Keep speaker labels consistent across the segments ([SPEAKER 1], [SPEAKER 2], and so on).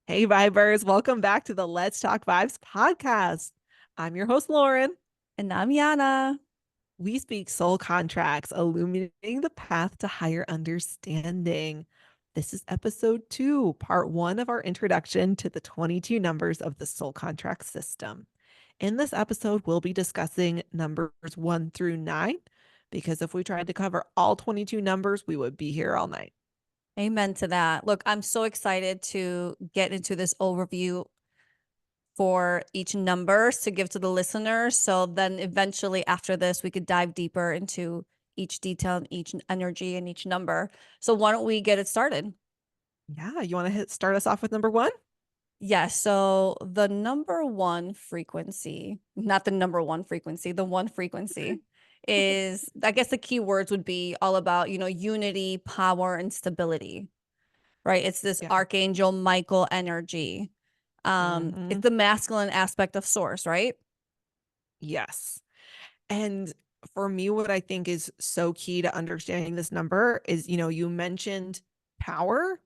[SPEAKER 1] Hey, Vibers, welcome back to the Let's Talk Vibes podcast. I'm your host, Lauren.
[SPEAKER 2] And I'm Yiannah.
[SPEAKER 1] We speak soul contracts, illuminating the path to higher understanding. This is episode 2, part 1 of our introduction to the 22 numbers of the soul contract system. In this episode, we'll be discussing numbers 1 through 9, because if we tried to cover all 22 numbers, we would be here all night.
[SPEAKER 2] Amen to that. Look, I'm so excited to get into this overview for each number to give to the listeners. So then eventually after this, we could dive deeper into each detail and each energy and each number. So why don't we get it started?
[SPEAKER 1] Yeah, you want to start us off with number 1?
[SPEAKER 2] Yes. So the number one frequency, not the number one frequency, the one frequency is, I guess the key words would be all about, unity, power, and stability, right? It's this
[SPEAKER 1] Yeah.
[SPEAKER 2] Archangel Michael energy. It's
[SPEAKER 1] Mhm.
[SPEAKER 2] the masculine aspect of source, right?
[SPEAKER 1] Yes. And for me, what I think is so key to understanding this number is, you mentioned power,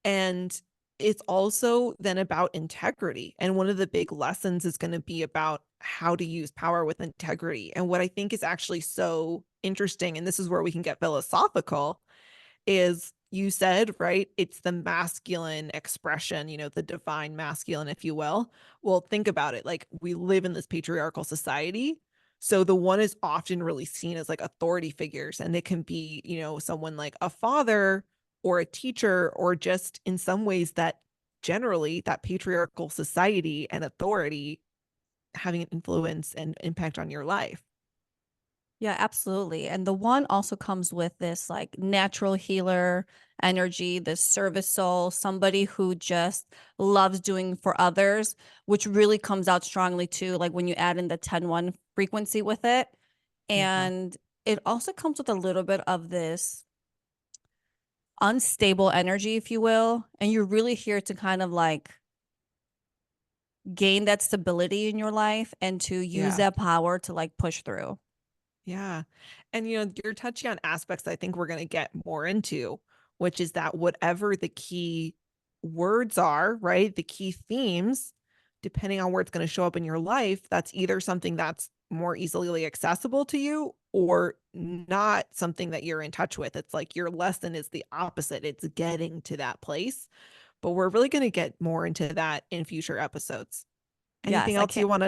[SPEAKER 1] and it's also then about integrity. And one of the big lessons is going to be about how to use power with integrity. And what I think is actually so interesting, and this is where we can get philosophical, is you said, right? It's the masculine expression, the divine masculine, if you will. Well, think about it. Like we live in this patriarchal society. So the one is often really seen as like authority figures, and it can be, someone like a father or a teacher, or just in some ways that generally that patriarchal society and authority having an influence and impact on your life.
[SPEAKER 2] Yeah, absolutely. And the one also comes with this like natural healer energy, this service soul, somebody who just loves doing for others, which really comes out strongly too, like when you add in the 10-1 frequency with it.
[SPEAKER 1] Yeah.
[SPEAKER 2] And it also comes with a little bit of this unstable energy, if you will. And you're really here to kind of like gain that stability in your life and to use
[SPEAKER 1] Yeah.
[SPEAKER 2] that power to like push through.
[SPEAKER 1] Yeah. And you're touching on aspects I think we're going to get more into, which is that whatever the key words are, right? The key themes, depending on where it's going to show up in your life, that's either something that's more easily accessible to you or not something that you're in touch with. It's like your lesson is the opposite. It's getting to that place. But we're really going to get more into that in future episodes. Anything
[SPEAKER 2] Yes, I
[SPEAKER 1] else
[SPEAKER 2] can't.
[SPEAKER 1] you want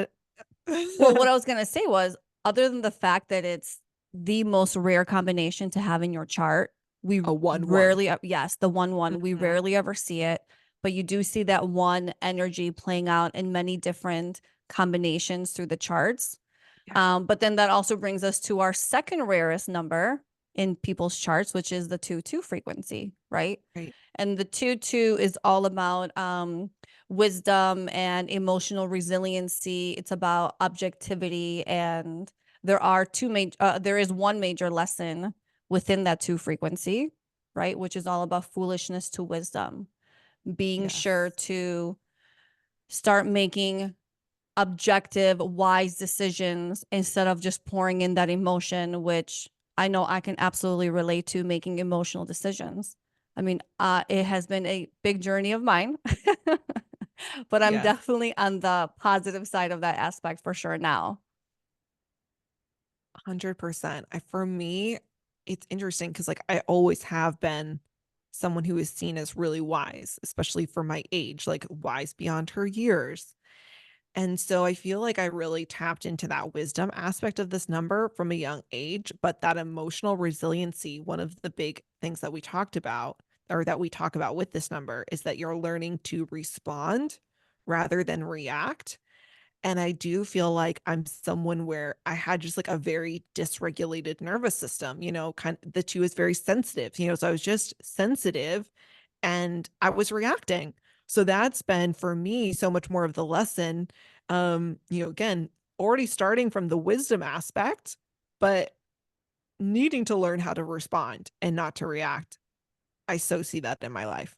[SPEAKER 2] Well, what
[SPEAKER 1] to?
[SPEAKER 2] I was going to say was, other than the fact that it's the most rare combination to have in your chart, we
[SPEAKER 1] A 1-1.
[SPEAKER 2] rarely, yes, the 1-1, we
[SPEAKER 1] Mhm.
[SPEAKER 2] rarely ever see it, but you do see that one energy playing out in many different combinations through the charts.
[SPEAKER 1] Yeah.
[SPEAKER 2] But then that also brings us to our second rarest number in people's charts, which is the 2-2 frequency, right?
[SPEAKER 1] Right.
[SPEAKER 2] And the 2-2 is all about wisdom and emotional resiliency. It's about objectivity, and there is one major lesson within that 2 frequency, right? Which is all about foolishness to wisdom, being sure
[SPEAKER 1] Yes.
[SPEAKER 2] to start making objective, wise decisions instead of just pouring in that emotion, which I know I can absolutely relate to making emotional decisions. I mean, it has been a big journey of mine, but I'm
[SPEAKER 1] Yes.
[SPEAKER 2] definitely on the positive side of that aspect for sure now.
[SPEAKER 1] 100%. For me, it's interesting because like I always have been someone who is seen as really wise, especially for my age, like wise beyond her years. And so I feel like I really tapped into that wisdom aspect of this number from a young age, but that emotional resiliency, one of the big things that we talked about or that we talk about with this number is that you're learning to respond rather than react. And I do feel like I'm someone where I had just like a very dysregulated nervous system, kind of the two is very sensitive, so I was just sensitive and I was reacting. So that's been for me so much more of the lesson. Again, already starting from the wisdom aspect, but needing to learn how to respond and not to react. I so see that in my life.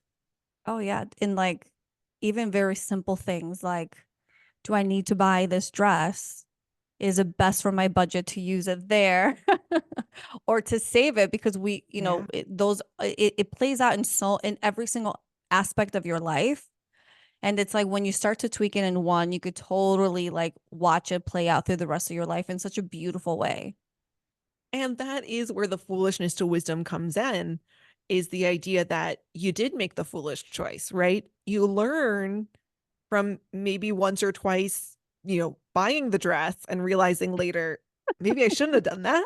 [SPEAKER 2] Oh, yeah. In like even very simple things like, do I need to buy this dress? Is it best for my budget to use it there or to save it? Because
[SPEAKER 1] Yeah.
[SPEAKER 2] it plays out in every single aspect of your life. And it's like when you start to tweak it in one, you could totally like watch it play out through the rest of your life in such a beautiful way.
[SPEAKER 1] And that is where the foolishness to wisdom comes in, is the idea that you did make the foolish choice, right? You learn from maybe once or twice, buying the dress and realizing later, maybe I shouldn't have done that.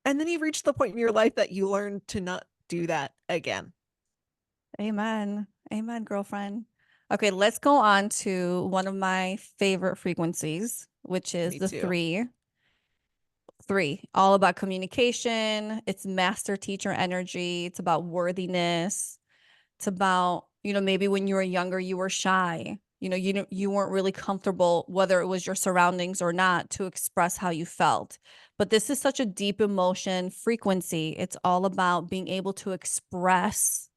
[SPEAKER 1] And then you reach the point in your life that you learn to not do that again.
[SPEAKER 2] Amen. Amen, girlfriend. Okay, let's go on to one of my favorite frequencies, which is
[SPEAKER 1] Me
[SPEAKER 2] the
[SPEAKER 1] too.
[SPEAKER 2] three. Three, all about communication. It's master teacher energy. It's about worthiness. It's about, maybe when you were younger, you were shy. You weren't really comfortable, whether it was your surroundings or not, to express how you felt. But this is such a deep emotion frequency. It's all about being able to express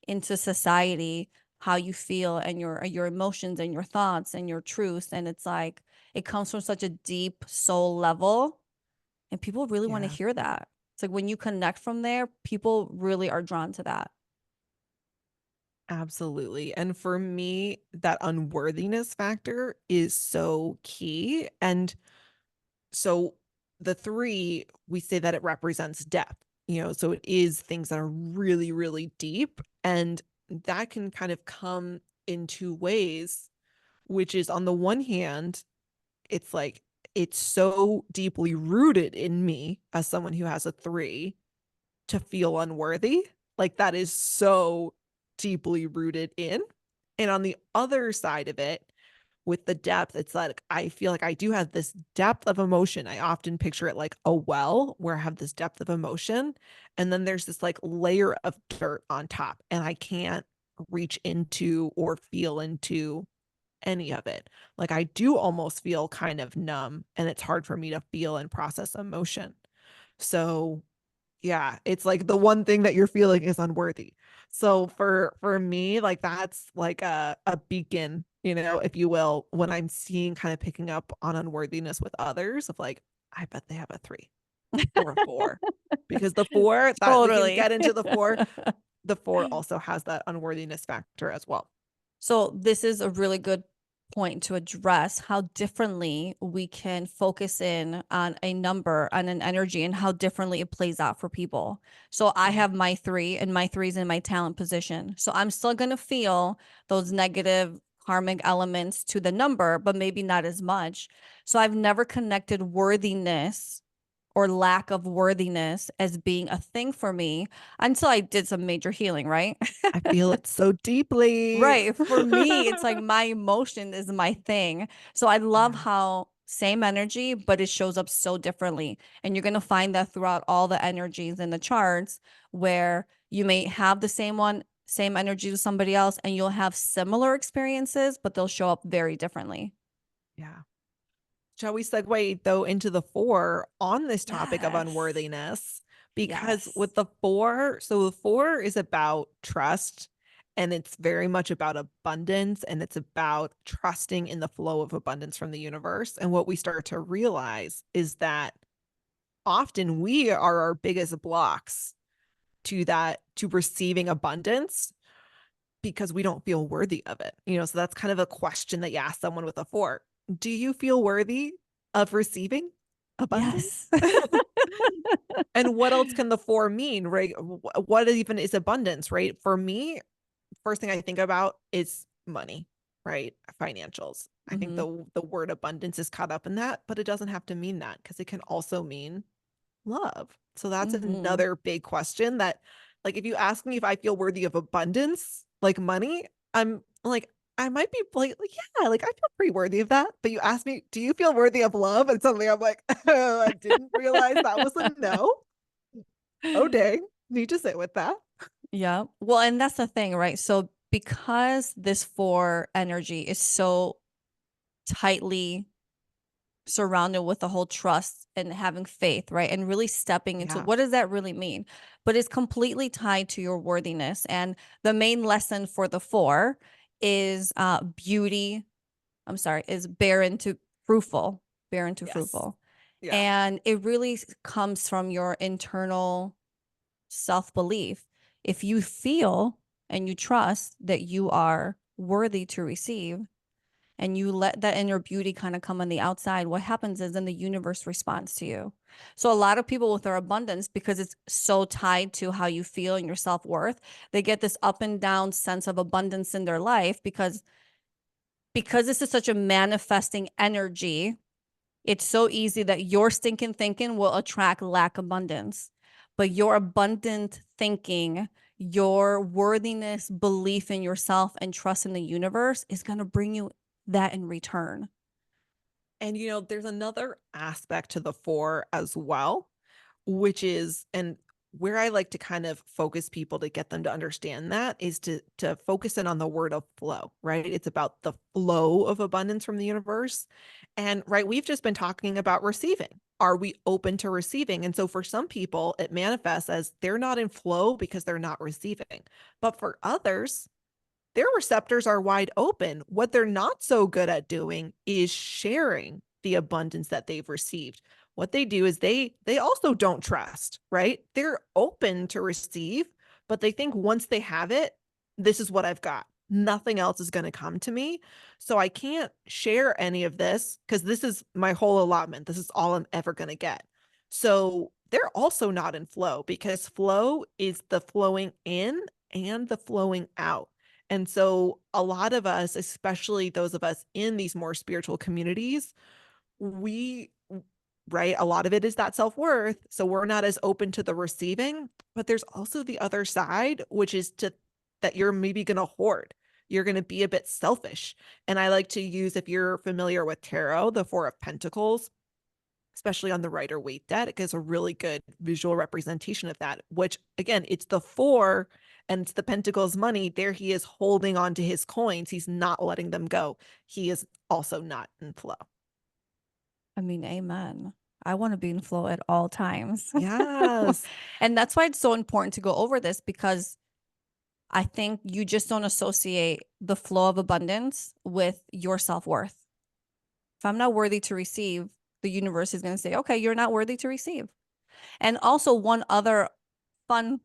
[SPEAKER 2] into society how you feel and your emotions and your thoughts and your truths. And it's like it comes from such a deep soul level, and people really want to
[SPEAKER 1] Yeah,
[SPEAKER 2] hear that. It's like when you connect from there, people really are drawn to that.
[SPEAKER 1] absolutely. And for me, that unworthiness factor is so key. And so the three, we say that it represents depth, so it is things that are really, really deep. And that can kind of come in two ways, which is on the one hand, it's like it's so deeply rooted in me as someone who has a three to feel unworthy. Like that is so deeply rooted in. And on the other side of it, with the depth, it's like I feel like I do have this depth of emotion. I often picture it like a well where I have this depth of emotion. And then there's this like layer of dirt on top, and I can't reach into or feel into any of it. Like I do almost feel kind of numb, and it's hard for me to feel and process emotion. So yeah, it's like the one thing that you're feeling is unworthy. So for me, like that's like a beacon, if you will, when I'm seeing kind of picking up on unworthiness with others of like, I bet they have a three or a four. Because the four that we can
[SPEAKER 2] Totally.
[SPEAKER 1] get into the four also has that unworthiness factor as well.
[SPEAKER 2] So this is a really good point to address how differently we can focus in on a number, on an energy, and how differently it plays out for people. So I
[SPEAKER 1] Mhm.
[SPEAKER 2] have my three, and my three is in my talent position. So I'm still going to feel those negative karmic elements to the number, but maybe not as much. So I've never connected worthiness or lack of worthiness as being a thing for me until I did some major healing, right?
[SPEAKER 1] I feel it so deeply.
[SPEAKER 2] Right. For me, it's like my emotion is my thing. So I love
[SPEAKER 1] Yeah.
[SPEAKER 2] how same energy, but it shows up so differently. And you're going to find that throughout all the energies in the charts where you may have the same one, same energy to somebody else, and you'll have similar experiences, but they'll show up very differently.
[SPEAKER 1] Yeah. Shall we segue though into the four on this topic of
[SPEAKER 2] Yes.
[SPEAKER 1] unworthiness? Because
[SPEAKER 2] Yes.
[SPEAKER 1] with the four, so the four is about trust, and it's very much about abundance, and it's about trusting in the flow of abundance from the universe. And what we start to realize is that often we are our biggest blocks to receiving abundance because we don't feel worthy of it. So that's kind of a question that you ask someone with a four. Do you feel worthy of receiving abundance?
[SPEAKER 2] Yes.
[SPEAKER 1] And what else can the four mean, right? What even is abundance, right? For me, first thing I think about is money, right? Financials. I think
[SPEAKER 2] Hmm.
[SPEAKER 1] the word abundance is caught up in that, but it doesn't have to mean that because it can also mean love. So that's
[SPEAKER 2] Hmm.
[SPEAKER 1] another big question that, like, if you ask me if I feel worthy of abundance, like money, I'm like, I might be like, yeah, like I feel pretty worthy of that. But you ask me, do you feel worthy of love? And suddenly I'm like, oh, I didn't realize that was a no. Oh, dang. Need to sit with that.
[SPEAKER 2] Yeah. Well, and that's the thing, right? So because this four energy is so tightly surrounded with the whole trust and having faith, right? And really stepping into
[SPEAKER 1] Yeah.
[SPEAKER 2] what does that really mean? But it's completely tied to your worthiness. And the main lesson for the four is beauty. I'm sorry, is barren to fruitful, barren to
[SPEAKER 1] Yes.
[SPEAKER 2] fruitful.
[SPEAKER 1] Yeah.
[SPEAKER 2] And it really comes from your internal self belief. If you feel and you trust that you are worthy to receive, and you let that inner beauty kind of come on the outside, what happens is then the universe responds to you. So a lot of people with their abundance, because it's so tied to how you feel and your self-worth, they get this up and down sense of abundance in their life because this is such a manifesting energy. It's so easy that your stinking thinking will attract lack abundance. But your abundant thinking, your worthiness, belief in yourself, and trust in the universe is going to bring you that in return.
[SPEAKER 1] And there's another aspect to the four as well, which is, and where I like to kind of focus people to get them to understand that is to focus in on the word of flow, right? It's about the flow of abundance from the universe. And right, we've just been talking about receiving. Are we open to receiving? And so for some people, it manifests as they're not in flow because they're not receiving. But for others, their receptors are wide open. What they're not so good at doing is sharing the abundance that they've received. What they do is they also don't trust, right? They're open to receive, but they think once they have it, this is what I've got. Nothing else is going to come to me. So I can't share any of this because this is my whole allotment. This is all I'm ever going to get. So they're also not in flow because flow is the flowing in and the flowing out. And so a lot of us, especially those of us in these more spiritual communities, we, right, a lot of it is that self-worth. So we're not as open to the receiving, but there's also the other side, which is to that you're maybe going to hoard. You're going to be a bit selfish. And I like to use, if you're familiar with tarot, the Four of Pentacles, especially on the Rider Waite deck, it gives a really good visual representation of that, which again, it's the four and it's the Pentacles money. There he is holding on to his coins. He's not letting them go. He is also not in flow.
[SPEAKER 2] I mean, amen. I want to be in flow at all times.
[SPEAKER 1] Yes.
[SPEAKER 2] And that's why it's so important to go over this, because I think you just don't associate the flow of abundance with your self-worth. If I'm not worthy to receive, the universe is going to say, okay, you're not worthy to receive. And also, one other fun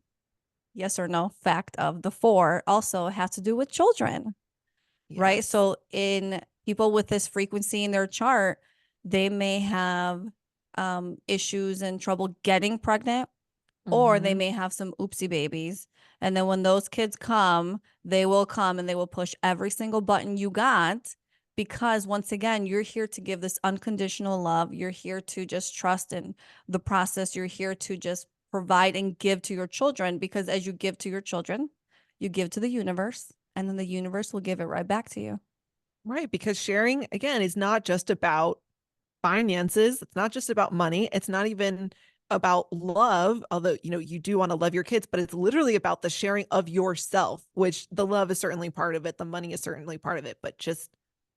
[SPEAKER 2] yes or no fact of the four also has to do with children, right?
[SPEAKER 1] Yes.
[SPEAKER 2] So, in people with this frequency in their chart, they may have issues and trouble getting pregnant, or they
[SPEAKER 1] Mm-hmm.
[SPEAKER 2] may have some oopsie babies. And then when those kids come, they will come and they will push every single button you got, because once again, you're here to give this unconditional love. You're here to just trust in the process. You're here to just provide and give to your children, because as you give to your children, you give to the universe, and then the universe will give it right back to you.
[SPEAKER 1] Right. Because sharing, again, is not just about finances. It's not just about money. It's not even about love, although, you do want to love your kids, but it's literally about the sharing of yourself, which the love is certainly part of it. The money is certainly part of it, but just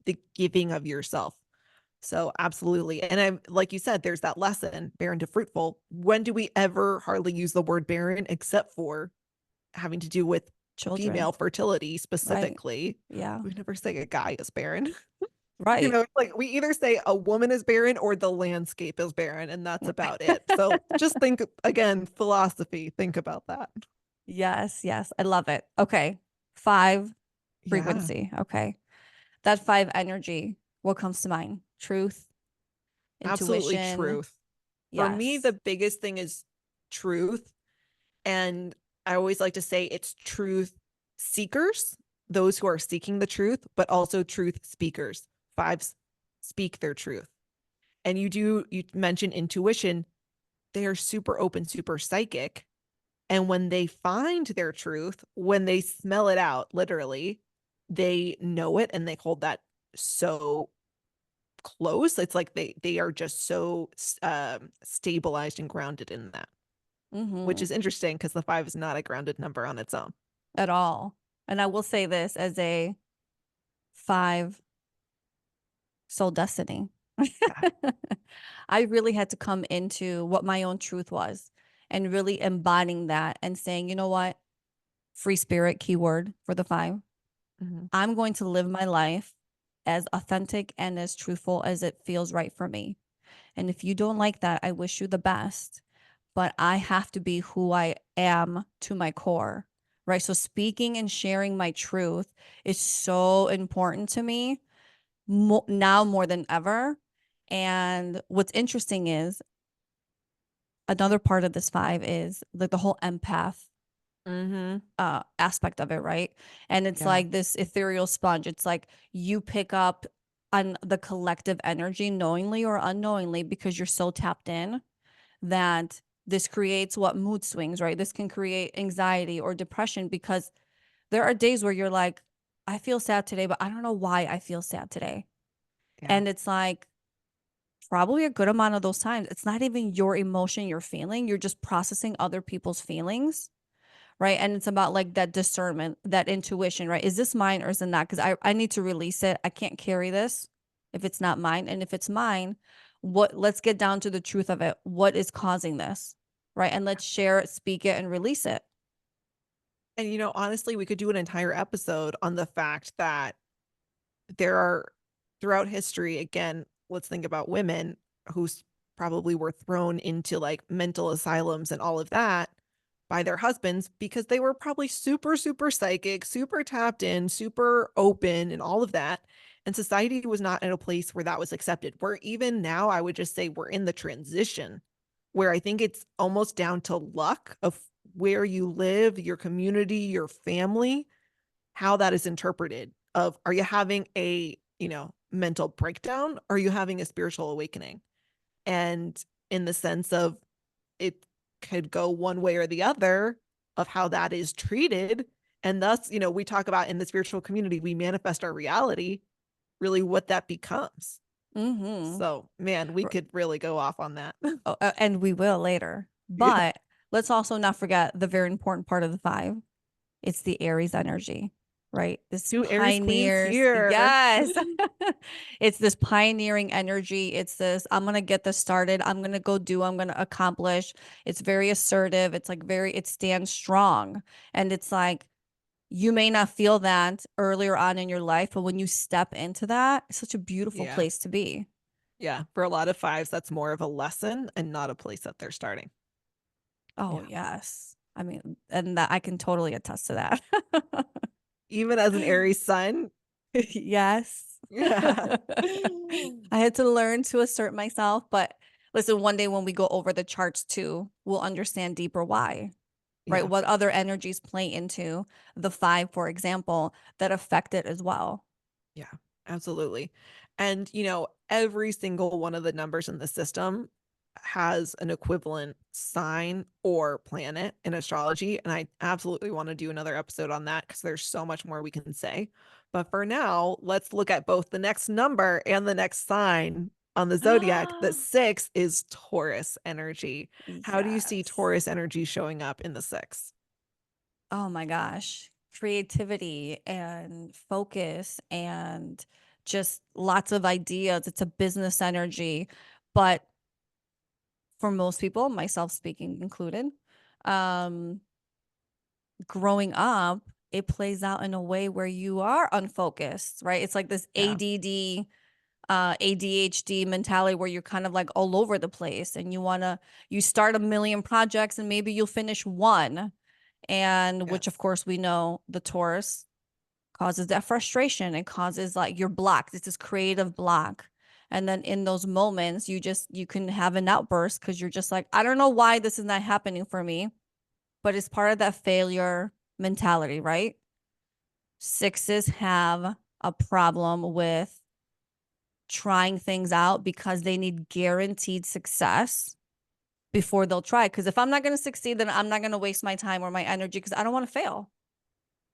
[SPEAKER 1] the giving of yourself. So absolutely. And I, like you said, there's that lesson, barren to fruitful. When do we ever hardly use the word barren except for having to do with
[SPEAKER 2] Children,
[SPEAKER 1] female fertility
[SPEAKER 2] right?
[SPEAKER 1] specifically?
[SPEAKER 2] Yeah,
[SPEAKER 1] We never say a guy is barren.
[SPEAKER 2] right.
[SPEAKER 1] It's like we either say a woman is barren or the landscape is barren, and that's about it. So just think again, philosophy, think about that.
[SPEAKER 2] Yes, yes. I love it. Okay. Five,
[SPEAKER 1] Yeah,
[SPEAKER 2] frequency. Okay. That five energy. What comes to mind? Truth,
[SPEAKER 1] absolutely
[SPEAKER 2] intuition.
[SPEAKER 1] truth. For me, the
[SPEAKER 2] Yes.
[SPEAKER 1] biggest thing is truth. And I always like to say it's truth seekers, those who are seeking the truth, but also truth speakers. Fives speak their truth. And you mentioned intuition. They are super open, super psychic. And when they find their truth, when they smell it out, literally, they know it and they hold that so close. It's like they are just so stabilized and grounded in that, which
[SPEAKER 2] Mm-hmm.
[SPEAKER 1] is interesting because the five is not a grounded number on its own.
[SPEAKER 2] At all. And I will say this as a five soul destiny.
[SPEAKER 1] Yeah.
[SPEAKER 2] I really had to come into what my own truth was and really embodying that and saying, you know what? Free spirit, keyword for the five.
[SPEAKER 1] Mhm.
[SPEAKER 2] I'm going to live my life as authentic and as truthful as it feels right for me. And if you don't like that, I wish you the best. But I have to be who I am to my core, right? So speaking and sharing my truth is so important to me now more than ever. And what's interesting is another part of this five is like the whole empath
[SPEAKER 1] Mm-hmm.
[SPEAKER 2] aspect of it, right? And it's
[SPEAKER 1] Yeah.
[SPEAKER 2] like this ethereal sponge. It's like you pick up on the collective energy knowingly or unknowingly because you're so tapped in that this creates what mood swings, right? This can create anxiety or depression because there are days where you're like, I feel sad today, but I don't know why I feel sad today.
[SPEAKER 1] Yeah.
[SPEAKER 2] And it's like probably a good amount of those times, it's not even your emotion you're feeling, you're just processing other people's feelings, right? And it's about like that discernment, that intuition, right? Is this mine or is it not? Because I need to release it. I can't carry this if it's not mine. And if it's mine, let's get down to the truth of it. What is causing this? Right. And let's share it, speak it, and release it.
[SPEAKER 1] And honestly, we could do an entire episode on the fact that there are throughout history, again, let's think about women who probably were thrown into like mental asylums and all of that by their husbands because they were probably super, super psychic, super tapped in, super open, and all of that. And society was not in a place where that was accepted. Where even now, I would just say we're in the transition where I think it's almost down to luck of where you live, your community, your family, how that is interpreted of are you having a mental breakdown, or are you having a spiritual awakening? And in the sense of it could go one way or the other of how that is treated. And thus, we talk about in the spiritual community, we manifest our reality, really what that becomes.
[SPEAKER 2] Mm-hmm.
[SPEAKER 1] So man, we could really go off on that.
[SPEAKER 2] Oh, and we will later.
[SPEAKER 1] Yeah.
[SPEAKER 2] But let's also not forget the very important part of the five. It's the Aries energy, right? This
[SPEAKER 1] Two Aries queens
[SPEAKER 2] pioneers.
[SPEAKER 1] here.
[SPEAKER 2] Yes. It's this pioneering energy. It's this, I'm going to get this started. I'm going to go do, I'm going to accomplish. It's very assertive. It's like it stands strong. And it's like, you may not feel that earlier on in your life, but when you step into that, it's such a beautiful
[SPEAKER 1] Yeah.
[SPEAKER 2] place to be.
[SPEAKER 1] Yeah. For a lot of fives, that's more of a lesson and not a place that they're starting.
[SPEAKER 2] Oh,
[SPEAKER 1] Yeah.
[SPEAKER 2] yes. I mean, and that I can totally attest to that.
[SPEAKER 1] Even as an Aries sun.
[SPEAKER 2] Yes.
[SPEAKER 1] Yeah.
[SPEAKER 2] I had to learn to assert myself, but listen, one day when we go over the charts too, we'll understand deeper why, right?
[SPEAKER 1] Yeah.
[SPEAKER 2] What other energies play into the five, for example, that affect it as well.
[SPEAKER 1] Yeah, absolutely. And, every single one of the numbers in the system has an equivalent sign or planet in astrology. And I absolutely want to do another episode on that because there's so much more we can say. But for now, let's look at both the next number and the next sign on the zodiac. The six is Taurus energy. How do you see
[SPEAKER 2] Yes.
[SPEAKER 1] Taurus energy showing up in the six?
[SPEAKER 2] Oh my gosh. Creativity and focus and just lots of ideas. It's a business energy. But for most people, myself speaking included, um, growing up, it plays out in a way where you are unfocused, right? It's like this
[SPEAKER 1] Yeah.
[SPEAKER 2] ADD, ADHD mentality where you're kind of like all over the place and you start a million projects and maybe you'll finish one. And which, of
[SPEAKER 1] Yes.
[SPEAKER 2] course, we know the Taurus causes that frustration. It causes like you're blocked. It's this creative block. And then in those moments, you can have an outburst because you're just like, I don't know why this is not happening for me, but it's part of that failure mentality, right? Sixes have a problem with trying things out because they need guaranteed success before they'll try. Because if I'm not going to succeed, then I'm not going to waste my time or my energy because I don't want to fail.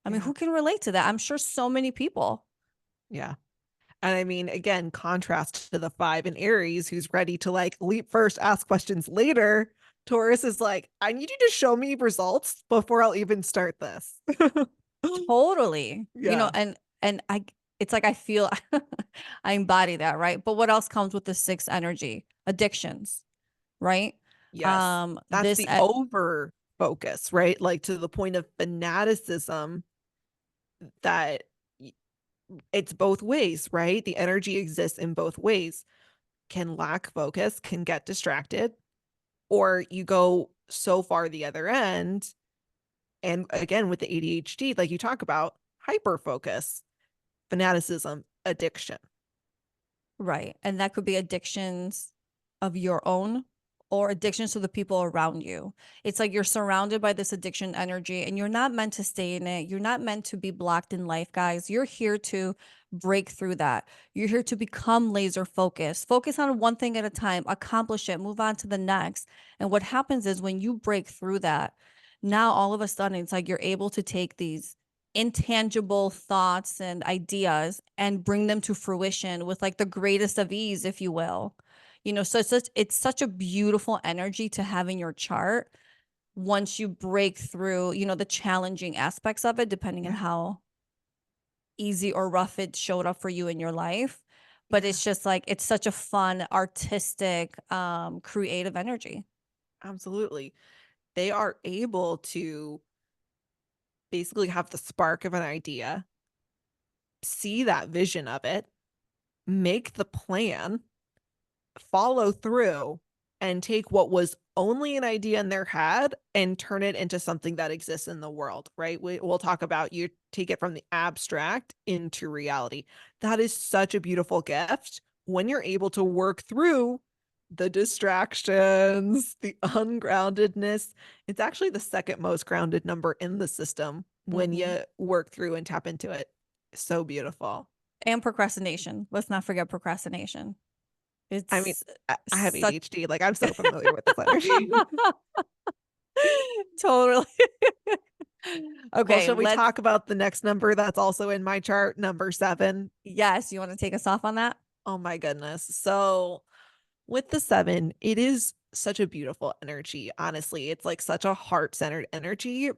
[SPEAKER 2] I mean,
[SPEAKER 1] Yeah.
[SPEAKER 2] who can relate to that? I'm sure so many people.
[SPEAKER 1] Yeah. And I mean, again, contrast to the five in Aries, who's ready to like leap first, ask questions later. Taurus is like, I need you to show me results before I'll even start this.
[SPEAKER 2] Totally.
[SPEAKER 1] Yeah.
[SPEAKER 2] And it's like I feel I embody that, right? But what else comes with the sixth energy? Addictions, right?
[SPEAKER 1] Yes. That's
[SPEAKER 2] This
[SPEAKER 1] the over focus, right? Like to the point of fanaticism that it's both ways, right? The energy exists in both ways. Can lack focus, can get distracted, or you go so far the other end And again, with the ADHD, like you talk about, hyper focus, fanaticism, addiction.
[SPEAKER 2] Right. And that could be addictions of your own or addictions to the people around you. It's like you're surrounded by this addiction energy and you're not meant to stay in it. You're not meant to be blocked in life, guys. You're here to break through that. You're here to become laser focused. Focus on one thing at a time, accomplish it, move on to the next. And what happens is when you break through that, now all of a sudden it's like you're able to take these intangible thoughts and ideas and bring them to fruition with like the greatest of ease, if you will. So it's such a beautiful energy to have in your chart once you break through, the challenging aspects of it, depending on
[SPEAKER 1] Yeah.
[SPEAKER 2] how easy or rough it showed up for you in your life. But
[SPEAKER 1] Yeah,
[SPEAKER 2] it's just like it's such a fun, artistic, creative energy.
[SPEAKER 1] absolutely. They are able to basically have the spark of an idea, see that vision of it, make the plan, follow through, and take what was only an idea in their head and turn it into something that exists in the world, right? We'll talk about you take it from the abstract into reality. That is such a beautiful gift when you're able to work through the distractions, the ungroundedness. It's actually the second most grounded number in the system when
[SPEAKER 2] Hmm.
[SPEAKER 1] you work through and tap into it. So beautiful.
[SPEAKER 2] And procrastination. Let's not forget procrastination.
[SPEAKER 1] I mean,
[SPEAKER 2] It's
[SPEAKER 1] I have
[SPEAKER 2] such
[SPEAKER 1] ADHD. Like, I'm so familiar with this energy.
[SPEAKER 2] totally.
[SPEAKER 1] Well,
[SPEAKER 2] Okay,
[SPEAKER 1] shall we
[SPEAKER 2] let's.
[SPEAKER 1] talk about the next number that's also in my chart, number 7?
[SPEAKER 2] Yes, you want to take us off on that?
[SPEAKER 1] Oh my goodness. So, with the 7, it is such a beautiful energy. Honestly, it's like such a heart-centered energy,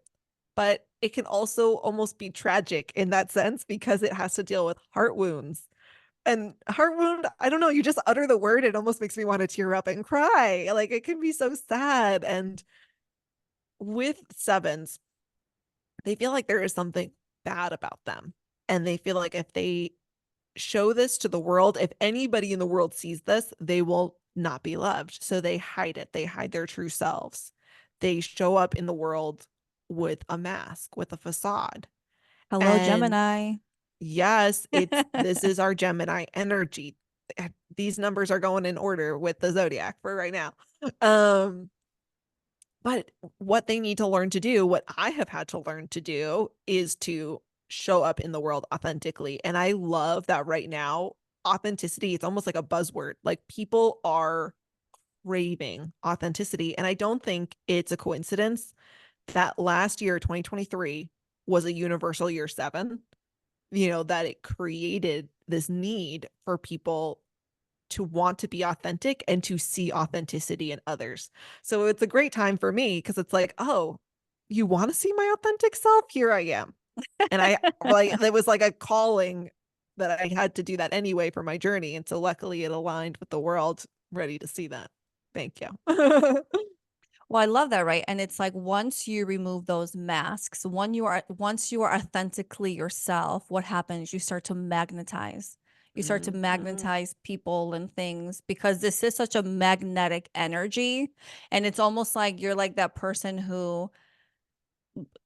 [SPEAKER 1] but it can also almost be tragic in that sense because it has to deal with heart wounds. And heart wound, I don't know, you just utter the word, it almost makes me want to tear up and cry. Like, it can be so sad. And with sevens, they feel like there is something bad about them. And they feel like if they show this to the world, if anybody in the world sees this, they will not be loved. So they hide it. They hide their true selves. They show up in the world with a mask, with a facade.
[SPEAKER 2] Hello,
[SPEAKER 1] And
[SPEAKER 2] Gemini.
[SPEAKER 1] yes, it's this is our Gemini energy. These numbers are going in order with the zodiac for right now. Um, but what they need to learn to do, what I have had to learn to do, is to show up in the world authentically. And I love that right now, authenticity, it's almost like a buzzword. Like people are craving authenticity. And I don't think it's a coincidence that last year, 2023, was a universal year 7, that it created this need for people to want to be authentic and to see authenticity in others. So it's a great time for me because it's like, oh, you want to see my authentic self? Here I am. And I like it was like a calling that I had to do that anyway for my journey. And so luckily it aligned with the world ready to see that. Thank you.
[SPEAKER 2] Well, I love that, right? And it's like once you remove those masks, once you are authentically yourself, what happens? You start to magnetize. You start to
[SPEAKER 1] Mhm.
[SPEAKER 2] magnetize people and things because this is such a magnetic energy. And it's almost like you're like that person who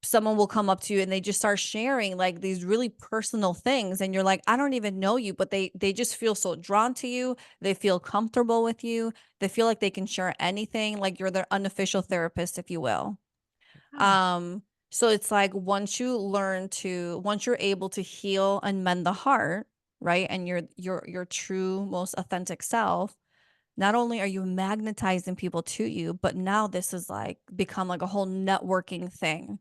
[SPEAKER 2] someone will come up to you and they just start sharing like these really personal things and you're like I don't even know you but they just feel so drawn to you, they feel comfortable with you, they feel like they can share anything, like you're their unofficial therapist, if you will.
[SPEAKER 1] Yeah.
[SPEAKER 2] So it's like once you're able to heal and mend the heart, right, and your true most authentic self, not only are you magnetizing people to you, but now this is like become like a whole networking thing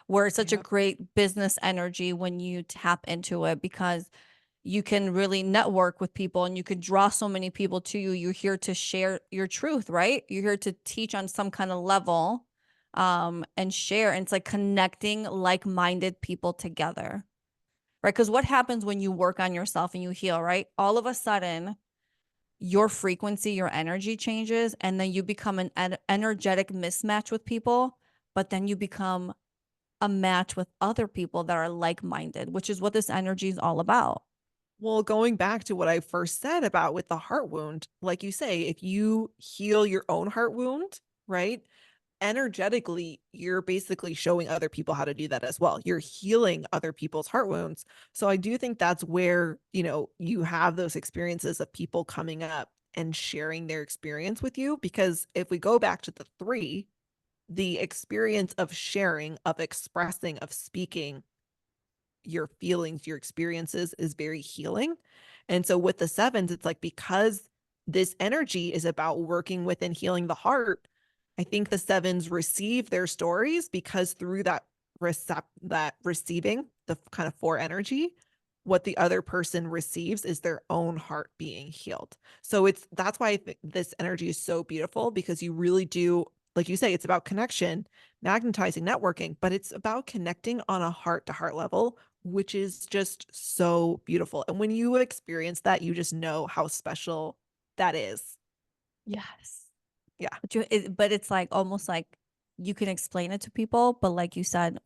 [SPEAKER 2] where it's such a
[SPEAKER 1] Yep.
[SPEAKER 2] great business energy when you tap into it because you can really network with people and you could draw so many people to you. You're here to share your truth, right? You're here to teach on some kind of level and share. And it's like connecting like-minded people together, right? Because what happens when you work on yourself and you heal, right? All of a sudden, your frequency, your energy changes, and then you become an energetic mismatch with people, but then you become a match with other people that are like-minded, which is what this energy is all about.
[SPEAKER 1] Well, going back to what I first said about with the heart wound, like you say, if you heal your own heart wound, right? energetically, you're basically showing other people how to do that as well. You're healing other people's heart wounds. So I do think that's where, you have those experiences of people coming up and sharing their experience with you. Because if we go back to the three, the experience of sharing, of expressing, of speaking your feelings, your experiences is very healing. And so with the sevens, it's like because this energy is about working with and healing the heart, I think the sevens receive their stories because through that receiving the kind of four energy, what the other person receives is their own heart being healed. So that's why I think this energy is so beautiful because you really do, like you say, it's about connection, magnetizing, networking, but it's about connecting on a heart to heart level, which is just so beautiful. And when you experience that, you just know how special that is.
[SPEAKER 2] Yes.
[SPEAKER 1] Yeah.
[SPEAKER 2] But it's like almost like you can explain it to people, but like you said,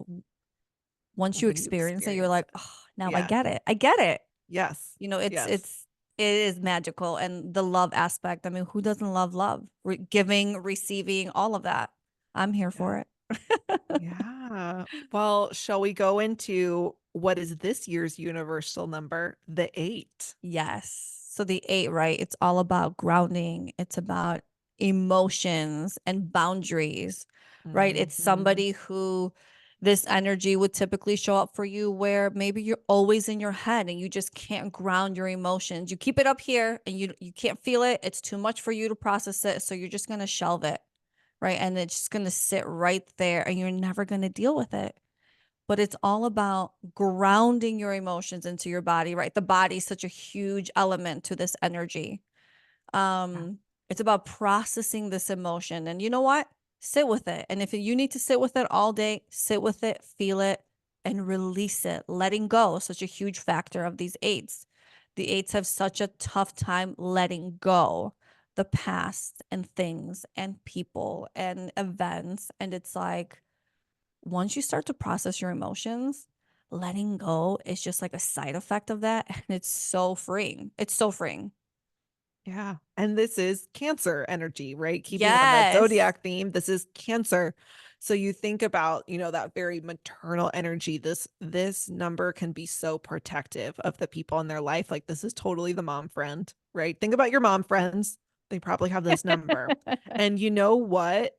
[SPEAKER 2] once you
[SPEAKER 1] When you
[SPEAKER 2] experience it, you're
[SPEAKER 1] experience
[SPEAKER 2] like,
[SPEAKER 1] it.
[SPEAKER 2] oh, now I
[SPEAKER 1] Yeah.
[SPEAKER 2] get it. I get it.
[SPEAKER 1] Yes.
[SPEAKER 2] You know,
[SPEAKER 1] Yes.
[SPEAKER 2] it is magical, and the love aspect. I mean, who doesn't love love? Giving, receiving, all of that. I'm here
[SPEAKER 1] Yeah.
[SPEAKER 2] for it.
[SPEAKER 1] Yeah. Well, shall we go into what is this year's universal number? The eight.
[SPEAKER 2] Yes. So the eight, right? It's all about grounding. It's about emotions and boundaries, right? It's
[SPEAKER 1] Hmm.
[SPEAKER 2] somebody who this energy would typically show up for you where maybe you're always in your head and you just can't ground your emotions. You keep it up here and you can't feel it. It's too much for you to process it. So you're just going to shelve it, right? And it's just going to sit right there and you're never going to deal with it. But it's all about grounding your emotions into your body, right? The body is such a huge element to this energy.
[SPEAKER 1] Yeah.
[SPEAKER 2] It's about processing this emotion. And you know what? Sit with it. And if you need to sit with it all day, sit with it, feel it, and release it. Letting go, such a huge factor of these eights. The eights have such a tough time letting go the past and things and people and events. And it's like, once you start to process your emotions, letting go is just like a side effect of that. And it's so freeing. It's so freeing.
[SPEAKER 1] Yeah. And this is Cancer energy, right? Keeping on that
[SPEAKER 2] Yes.
[SPEAKER 1] zodiac theme, this is Cancer. So you think about, that very maternal energy. This number can be so protective of the people in their life. Like this is totally the mom friend, right? Think about your mom friends. They probably have this number. And you know what?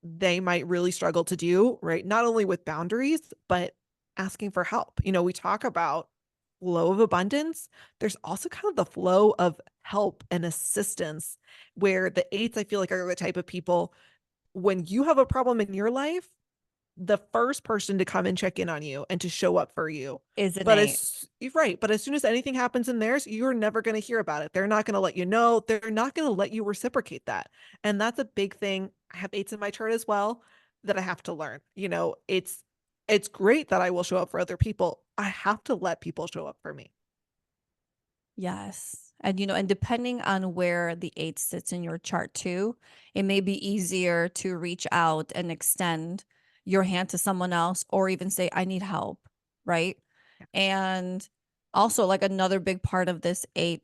[SPEAKER 1] They might really struggle to do, right? Not only with boundaries, but asking for help. We talk about flow of abundance. There's also kind of the flow of help and assistance where the eights, I feel like, are the type of people when you have a problem in your life, the first person to come and check in on you and to show up for you.
[SPEAKER 2] Is
[SPEAKER 1] But
[SPEAKER 2] innate.
[SPEAKER 1] as you're right, but as soon as anything happens in theirs, you're never going to hear about it. They're not going to let you know. They're not going to let you reciprocate that. And that's a big thing. I have eights in my chart as well that I have to learn. It's great that I will show up for other people. I have to let people show up for me.
[SPEAKER 2] Yes. And and depending on where the eight sits in your chart too, it may be easier to reach out and extend your hand to someone else or even say, I need help. Right.
[SPEAKER 1] Yeah.
[SPEAKER 2] And also, like another big part of this eight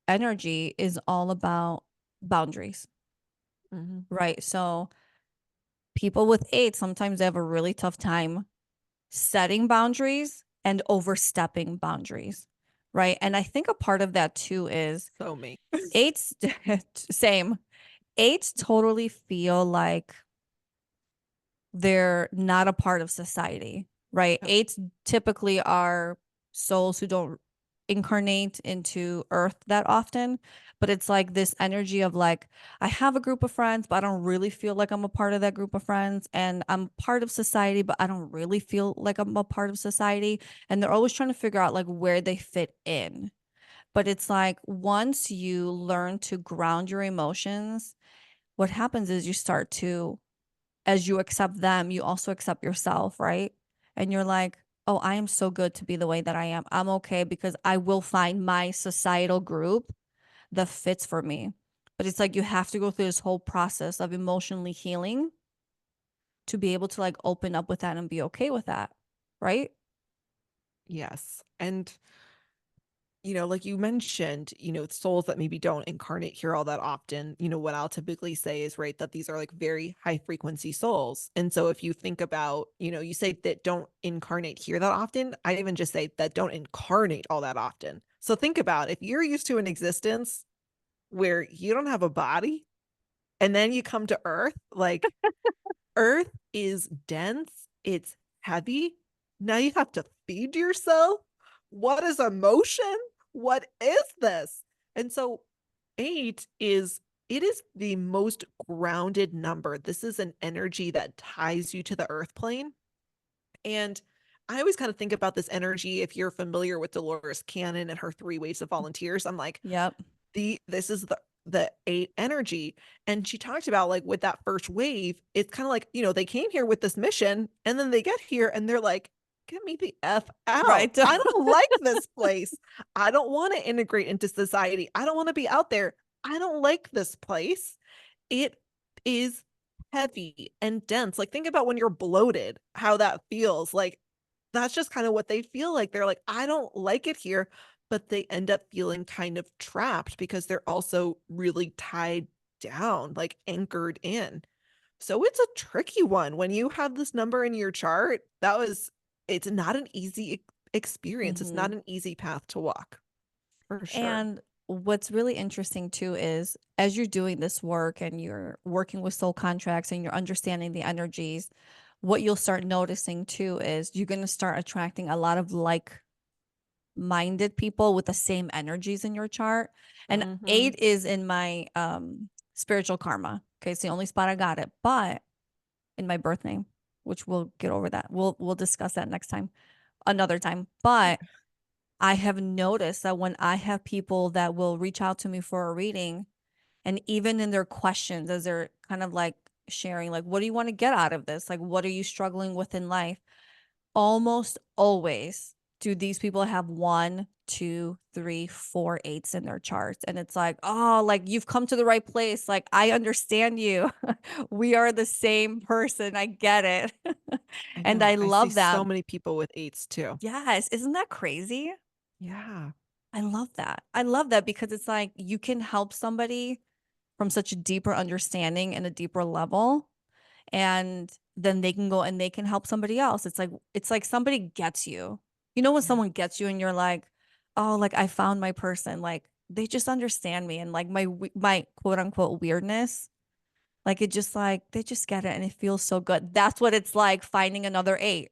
[SPEAKER 2] energy is all about boundaries.
[SPEAKER 1] Mhm.
[SPEAKER 2] Right. So people with eight sometimes they have a really tough time setting boundaries and overstepping boundaries. Right. And I think a part of that too is
[SPEAKER 1] So me.
[SPEAKER 2] eights, same. Eights totally feel like they're not a part of society, right?
[SPEAKER 1] Yep.
[SPEAKER 2] Eights typically are souls who don't incarnate into earth that often, but it's like this energy of like, I have a group of friends, but I don't really feel like I'm a part of that group of friends. And I'm part of society, but I don't really feel like I'm a part of society. And they're always trying to figure out like where they fit in. But it's like once you learn to ground your emotions, what happens is you start to, as you accept them, you also accept yourself, right? And you're like, oh, I am so good to be the way that I am. I'm okay because I will find my societal group that fits for me. But it's like you have to go through this whole process of emotionally healing to be able to like open up with that and be okay with that, right?
[SPEAKER 1] Yes. And like you mentioned, souls that maybe don't incarnate here all that often, what I'll typically say is, right, that these are like very high frequency souls. And so if you think about, you say that don't incarnate here that often, I even just say that don't incarnate all that often. So think about if you're used to an existence where you don't have a body and then you come to Earth, like Earth is dense, it's heavy. Now you have to feed yourself. What is emotion? What is this? And so 8 is it is the most grounded number. This is an energy that ties you to the earth plane. And I always kind of think about this energy if you're familiar with Dolores Cannon and her three waves of volunteers. I'm like,
[SPEAKER 2] Yep.
[SPEAKER 1] this is the 8 energy, and she talked about like with that first wave, it's kind of like, they came here with this mission and then they get here and they're like, get me the f out,
[SPEAKER 2] Right.
[SPEAKER 1] I don't like this place, I don't want to integrate into society, I don't want to be out there, I don't like this place. It is heavy and dense. Like think about when you're bloated, how that feels. Like that's just kind of what they feel like. They're like, I don't like it here, but they end up feeling kind of trapped because they're also really tied down, like anchored in. So it's a tricky one when you have this number in your chart. It's not an easy experience. It's not
[SPEAKER 2] Hmm.
[SPEAKER 1] an easy path to walk for sure.
[SPEAKER 2] And what's really interesting too is as you're doing this work and you're working with soul contracts and you're understanding the energies, what you'll start noticing too is you're going to start attracting a lot of like minded people with the same energies in your chart. And
[SPEAKER 1] Mm-hmm.
[SPEAKER 2] 8 is in my spiritual karma. Okay, it's the only spot I got it, but in my birth name, which we'll get over that. We'll discuss that next time, another time. But I have noticed that when I have people that will reach out to me for a reading, and even in their questions, as they're kind of like sharing, like, what do you want to get out of this? Like, what are you struggling with in life? Almost always do these people have one, two, three, four eights in their charts. And it's like, oh, like you've come to the right place. Like, I understand you. We are the same person. I get it.
[SPEAKER 1] I
[SPEAKER 2] And
[SPEAKER 1] know.
[SPEAKER 2] I
[SPEAKER 1] I see
[SPEAKER 2] love that.
[SPEAKER 1] so many people with eights too.
[SPEAKER 2] Yes. Isn't that crazy?
[SPEAKER 1] Yeah.
[SPEAKER 2] I love that. I love that because it's like you can help somebody from such a deeper understanding and a deeper level, and then they can go and they can help somebody else. It's like somebody gets you. You know when
[SPEAKER 1] Yeah.
[SPEAKER 2] someone gets you and you're like, "Oh, like I found my person." Like they just understand me and like my quote unquote weirdness. Like it just like they just get it and it feels so good. That's what it's like finding another eight.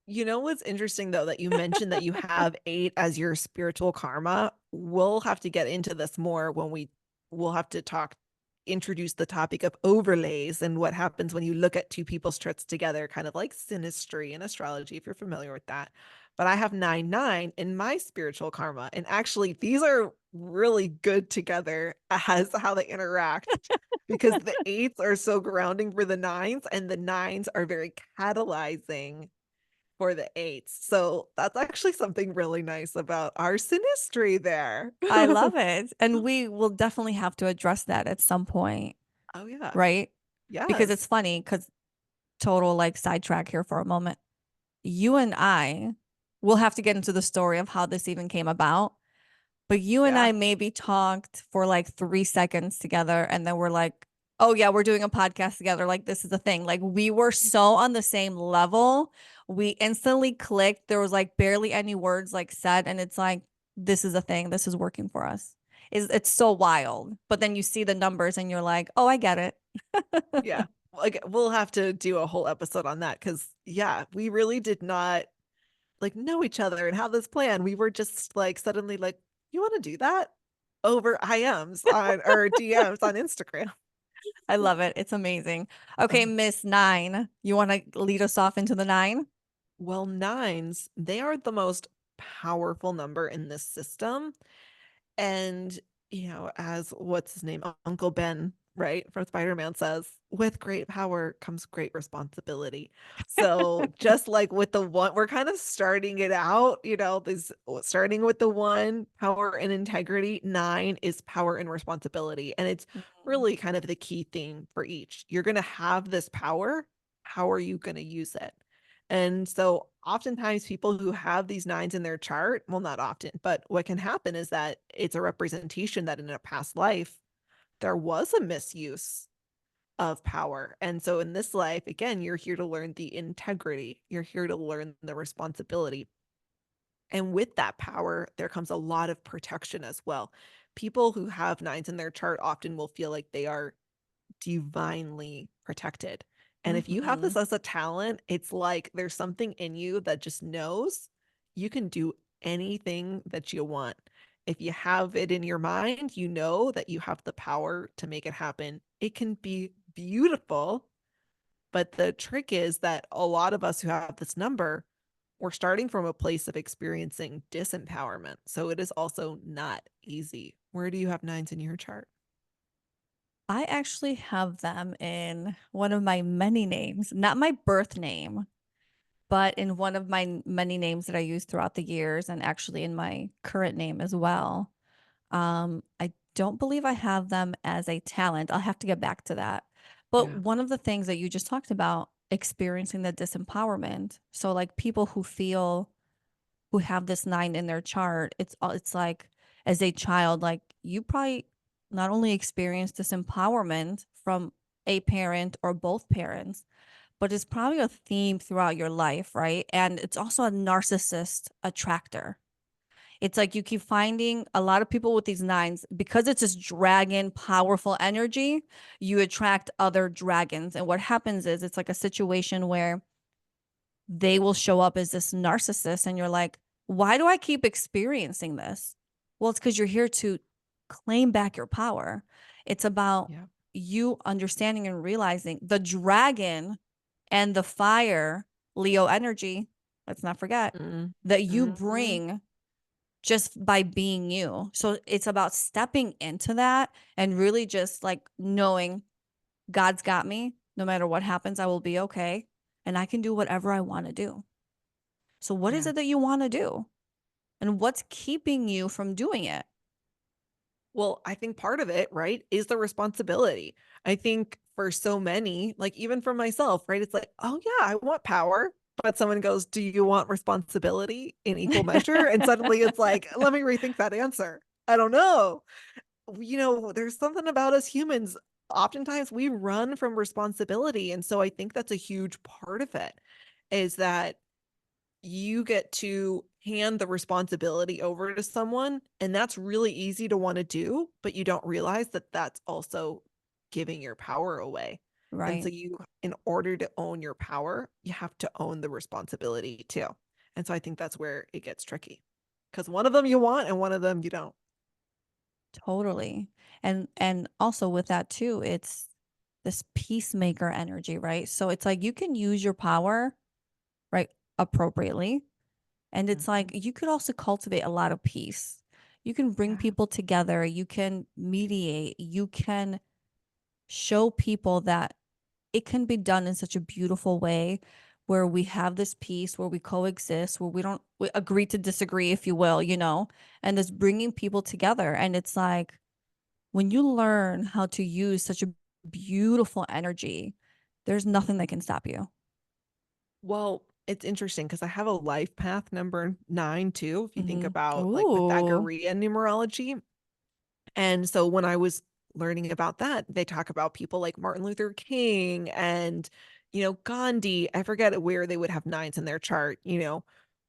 [SPEAKER 1] You know what's interesting though, that you mentioned that you have 8 as your spiritual karma. We'll have to get into this more when we'll have to introduce the topic of overlays and what happens when you look at two people's charts together, kind of like synastry and astrology, if you're familiar with that. But I have 9 in my spiritual karma. And actually, these are really good together as how they interact because the eights are so grounding for the nines, and the nines are very catalyzing for the eights. So that's actually something really nice about our synastry there.
[SPEAKER 2] I love it. And we will definitely have to address that at some point,
[SPEAKER 1] Oh yeah.
[SPEAKER 2] right? Because it's
[SPEAKER 1] Yes.
[SPEAKER 2] funny because total like sidetrack here for a moment. You and I will have to get into the story of how this even came about. But you and
[SPEAKER 1] Yeah.
[SPEAKER 2] I maybe talked for like 3 seconds together, and then we're like, oh, yeah, we're doing a podcast together. Like, this is a thing. Like, we were so on the same level. We instantly clicked. There was like barely any words like said. And it's like, this is a thing. This is working for us. It's so wild. But then you see the numbers and you're like, oh, I get it.
[SPEAKER 1] Yeah. Like we'll have to do a whole episode on that because yeah, we really did not like know each other and have this plan. We were just like suddenly like, you want to do that over IMs on or DMs on Instagram.
[SPEAKER 2] I love it. It's amazing. Okay, Miss Nine, you want to lead us off into the nine?
[SPEAKER 1] Well, nines, they are the most powerful number in this system. And, as what's his name, Uncle Ben, right, from Spider-Man says, with great power comes great responsibility. So just like with the one, we're kind of starting it out, this starting with the one, power and integrity. 9 is power and responsibility. And it's
[SPEAKER 2] Mhm.
[SPEAKER 1] really kind of the key thing for each. You're going to have this power. How are you going to use it? And so oftentimes people who have these nines in their chart, well, not often, but what can happen is that it's a representation that in a past life, there was a misuse of power. And so in this life, again, you're here to learn the integrity, you're here to learn the responsibility. And with that power, there comes a lot of protection as well. People who have nines in their chart often will feel like they are divinely protected. And if you have
[SPEAKER 2] Mm-hmm.
[SPEAKER 1] this as a talent, it's like there's something in you that just knows you can do anything that you want. If you have it in your mind, you know that you have the power to make it happen. It can be beautiful, but the trick is that a lot of us who have this number, we're starting from a place of experiencing disempowerment. So it is also not easy. Where do you have nines in your chart?
[SPEAKER 2] I actually have them in one of my many names, not my birth name, but in one of my many names that I use throughout the years and actually in my current name as well. I don't believe I have them as a talent. I'll have to get back to that. But
[SPEAKER 1] Yeah.
[SPEAKER 2] one of the things that you just talked about, experiencing the disempowerment. So like people who have this nine in their chart, it's like as a child, like you probably not only experience this empowerment from a parent or both parents, but it's probably a theme throughout your life, right? And it's also a narcissist attractor. It's like you keep finding a lot of people with these nines because it's this dragon, powerful energy, you attract other dragons. And what happens is it's like a situation where they will show up as this narcissist, and you're like, why do I keep experiencing this? Well, it's because you're here to claim back your power. It's about
[SPEAKER 1] Yeah.
[SPEAKER 2] you understanding and realizing the dragon and the fire, Leo energy, let's not forget,
[SPEAKER 1] Mm-hmm.
[SPEAKER 2] that you
[SPEAKER 1] Mm-hmm.
[SPEAKER 2] bring just by being you. So it's about stepping into that and really just like knowing God's got me. No matter what happens, I will be okay. And I can do whatever I want to do. So, what is
[SPEAKER 1] Yeah.
[SPEAKER 2] it that you want to do? And what's keeping you from doing it?
[SPEAKER 1] Well, I think part of it, right, is the responsibility. I think for so many, like even for myself, right, it's like, oh, yeah, I want power. But someone goes, do you want responsibility in equal measure? And suddenly it's like, let me rethink that answer. I don't know. There's something about us humans. Oftentimes we run from responsibility. And so I think that's a huge part of it is that you get to hand the responsibility over to someone, and that's really easy to want to do, but you don't realize that that's also giving your power away. And so
[SPEAKER 2] Right.
[SPEAKER 1] in order to own your power, you have to own the responsibility too. And so I think that's where it gets tricky because one of them you want and one of them you don't.
[SPEAKER 2] Totally. And also with that too, it's this peacemaker energy, right? So it's like you can use your power, right, appropriately. And it's like
[SPEAKER 1] Mhm.
[SPEAKER 2] you could also cultivate a lot of peace. You can bring
[SPEAKER 1] Yeah.
[SPEAKER 2] people together, you can mediate, you can show people that it can be done in such a beautiful way where we have this peace, where we coexist, where we agree to disagree, if you will, and it's bringing people together. And it's like when you learn how to use such a beautiful energy, there's nothing that can stop you.
[SPEAKER 1] Well, it's interesting because I have a life path number 9 too, if you think about like
[SPEAKER 2] Ooh,
[SPEAKER 1] Pythagorean numerology. And so when I was learning about that, they talk about people like Martin Luther King and, Gandhi. I forget where they would have nines in their chart,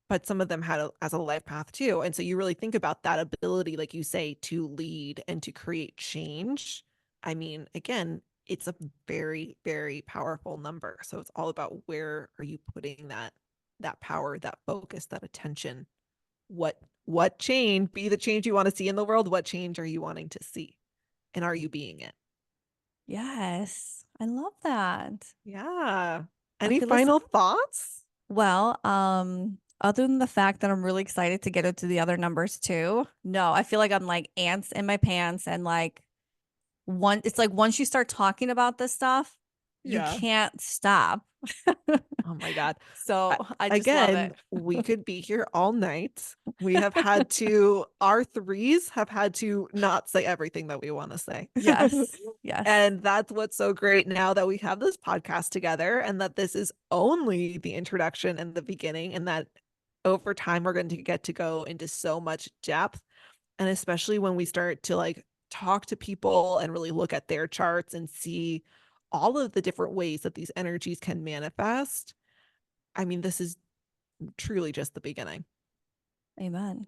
[SPEAKER 1] but some of them had as a life path too. And so you really think about that ability, like you say, to lead and to create change. I mean, again, it's a very, very powerful number. So it's all about where are you putting that power, that focus, that attention. What change, be the change you want to see in the world, what change are you wanting to see? And are you being it?
[SPEAKER 2] yes. I love that.
[SPEAKER 1] Yeah. Any
[SPEAKER 2] Okay, listen.
[SPEAKER 1] final thoughts?
[SPEAKER 2] Well, other than the fact that I'm really excited to get into the other numbers too. No, I feel like I'm like ants in my pants and like it's like once you start talking about this stuff, You
[SPEAKER 1] Yeah.
[SPEAKER 2] can't stop.
[SPEAKER 1] Oh my God.
[SPEAKER 2] So I just love
[SPEAKER 1] Again,
[SPEAKER 2] it.
[SPEAKER 1] we could be here all night. We have had to, our threes have had to not say everything that we want to say.
[SPEAKER 2] Yes. Yes.
[SPEAKER 1] And that's what's so great now that we have this podcast together and that this is only the introduction and the beginning, and that over time we're going to get to go into so much depth. And especially when we start to like talk to people and really look at their charts and see all of the different ways that these energies can manifest. I mean, this is truly just the beginning.
[SPEAKER 2] Amen.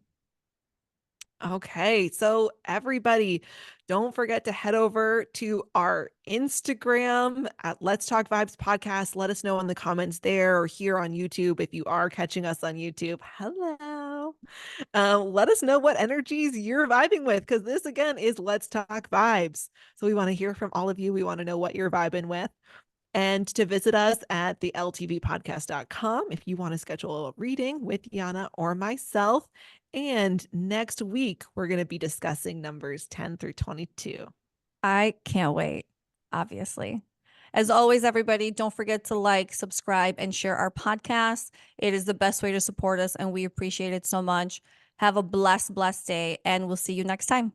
[SPEAKER 1] Okay, so everybody, don't forget to head over to our Instagram at Let's Talk Vibes Podcast. Let us know in the comments there or here on YouTube if you are catching us on YouTube. Hello. Let us know what energies you're vibing with, because this again is Let's Talk Vibes. So we want to hear from all of you. We want to know what you're vibing with. And to visit us at the ltvpodcast.com if you want to schedule a reading with Yiannah or myself. And next week, we're going to be discussing numbers 10 through 22.
[SPEAKER 2] I can't wait, obviously. As always, everybody, don't forget to like, subscribe, and share our podcast. It is the best way to support us, and we appreciate it so much. Have a blessed, blessed day, and we'll see you next time.